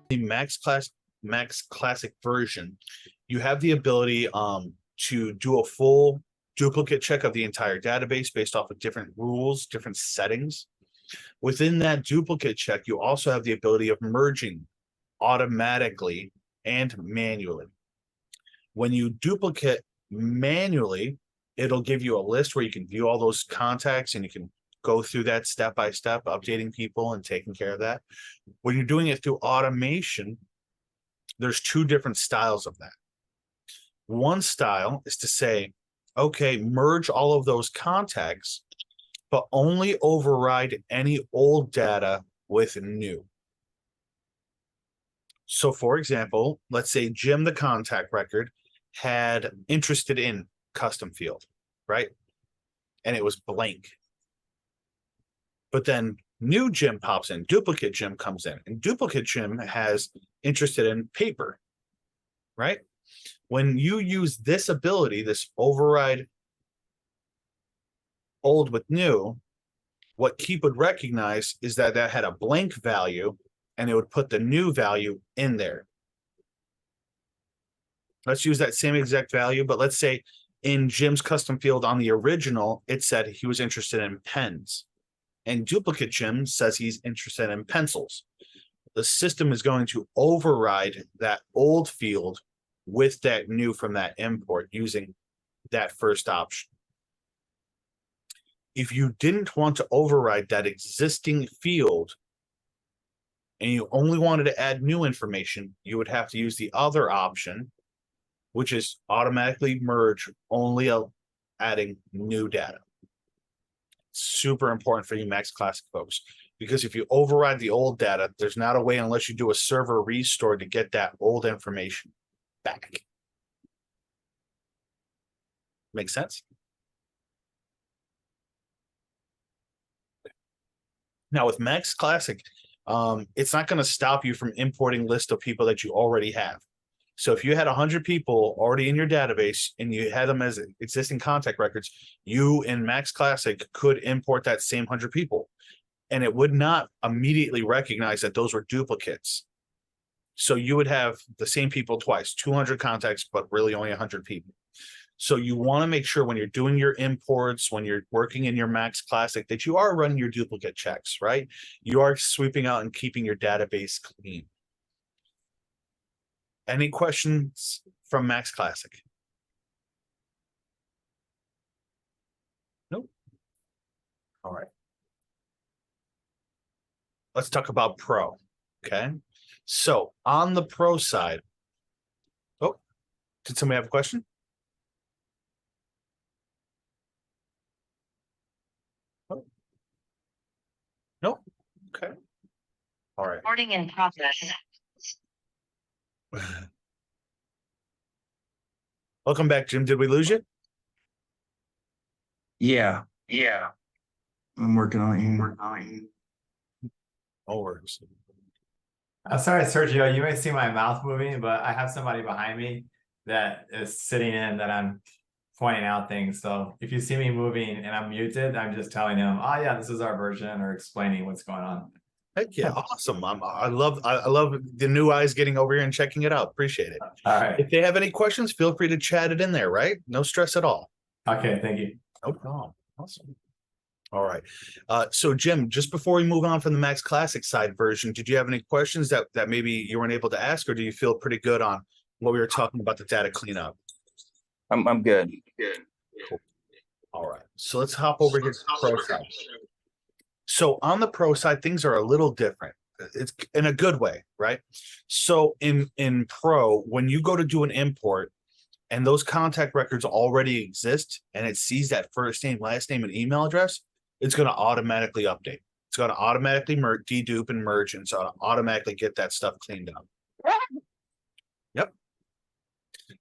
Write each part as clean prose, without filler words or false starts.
The Max Classic version, you have the ability to do a full duplicate check of the entire database based off of different rules, different settings. Within that duplicate check, you also have the ability of merging automatically and manually. When you duplicate manually, it'll give you a list where you can view all those contacts and you can go through that step by step, updating people and taking care of that. When you're doing it through automation, there's two different styles of that. One style is to say, okay, merge all of those contacts, but only override any old data with new. So for example, let's say Jim, the contact record, had interested in custom field, right? And it was blank. But then new Jim pops in, duplicate Jim comes in, and duplicate Jim has interested in paper, right? When you use this ability, this override old with new, what Keap would recognize is that that had a blank value and it would put the new value in there. Let's use that same exact value, but let's say in Jim's custom field on the original, it said he was interested in pens. And duplicate Jim says he's interested in pencils. The system is going to override that old field with that new from that import using that first option. If you didn't want to override that existing field and you only wanted to add new information, you would have to use the other option, which is automatically merge, only adding new data. Super important for you Max Classic folks, because if you override the old data, there's not a way unless you do a server restore to get that old information back. Make sense? Now with Max Classic, it's not going to stop you from importing list of people that you already have. So if you had 100 people already in your database and you had them as existing contact records, you in Max Classic could import that same 100 people, and it would not immediately recognize that those were duplicates. So you would have the same people twice, 200 contacts, but really only 100 people. So you want to make sure when you're doing your imports, when you're working in your Max Classic, that you are running your duplicate checks, right? You are sweeping out and keeping your database clean. Any questions from Max Classic? Nope. All right. Let's talk about Pro. Okay. So on the Pro side, oh, did somebody have a question? Oh. Nope. Okay. All right. Recording in progress. Welcome back, Jim. Did we lose you? Yeah, I'm working on it. No worries. Sorry, Sergio, you may see my mouth moving, but I have somebody behind me that is sitting in that I'm pointing out things. So if you see me moving and I'm muted, I'm just telling him, oh yeah, this is our version, or explaining what's going on. Heck yeah, awesome. I love the new eyes getting over here and checking it out. Appreciate it. All right. If they have any questions, feel free to chat it in there, right? No stress at all. Okay, thank you. No problem. Awesome. All right. So Jim, just before we move on from the Max Classic side version, did you have any questions that maybe you weren't able to ask, or do you feel pretty good on what we were talking about, the data cleanup? I'm good. Cool. All right. So let's hop over here to the Pro side. So on the Pro side, things are a little different. It's in a good way, right? So in Pro, when you go to do an import and those contact records already exist and it sees that first name, last name, and email address, it's going to automatically update. It's going to automatically dedupe and merge, and so automatically get that stuff cleaned up. Yep.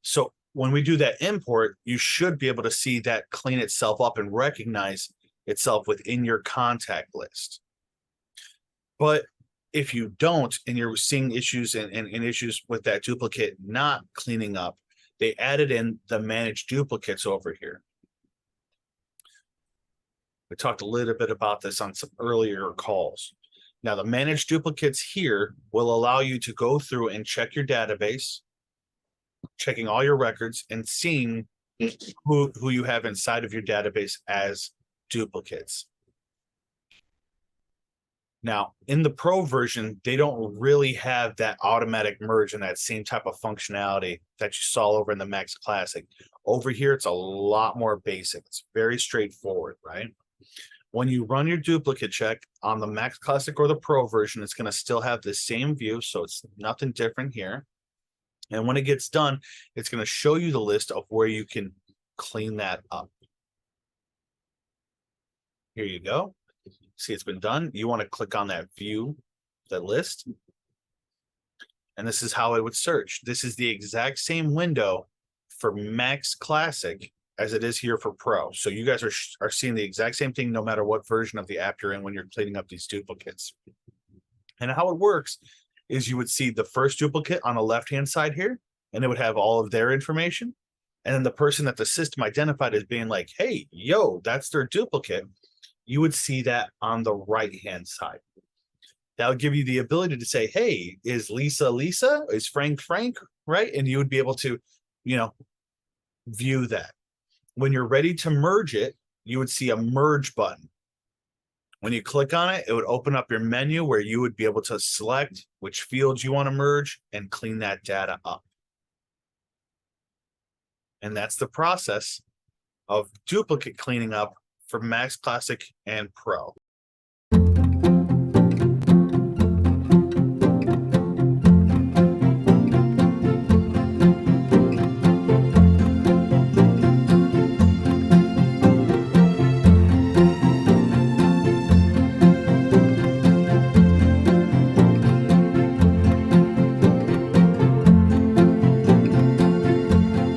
So when we do that import, you should be able to see that clean itself up and recognize itself within your contact list. But If you don't, and you're seeing issues and issues with that duplicate not cleaning up, they added in the manage duplicates over here. We talked a little bit about this on some earlier calls. Now, the manage duplicates here will allow you to go through and check your database, checking all your records and seeing who you have inside of your database as duplicates. Now, in the Pro version, they don't really have that automatic merge and that same type of functionality that you saw over in the Max Classic. Over here, it's a lot more basic. It's very straightforward, right? When you run your duplicate check on the Max Classic or the Pro version, it's going to still have the same view, so it's nothing different here. And when it gets done, it's going to show you the list of where you can clean that up. Here you go. See, it's been done. You want to click on that view, the list. And this is how it would search. This is the exact same window for Max Classic as it is here for Pro. So you guys are seeing the exact same thing no matter what version of the app you're in when you're cleaning up these duplicates. And how it works is you would see the first duplicate on the left-hand side here, and it would have all of their information. And then the person that the system identified as being like, hey, yo, that's their duplicate. You would see that on the right-hand side. That would give you the ability to say, hey, is Lisa Lisa? Is Frank Frank? Right? And you would be able to, view that. When you're ready to merge it, you would see a merge button. When you click on it, it would open up your menu where you would be able to select which fields you want to merge and clean that data up. And that's the process of duplicate cleaning up for Max Classic and Pro.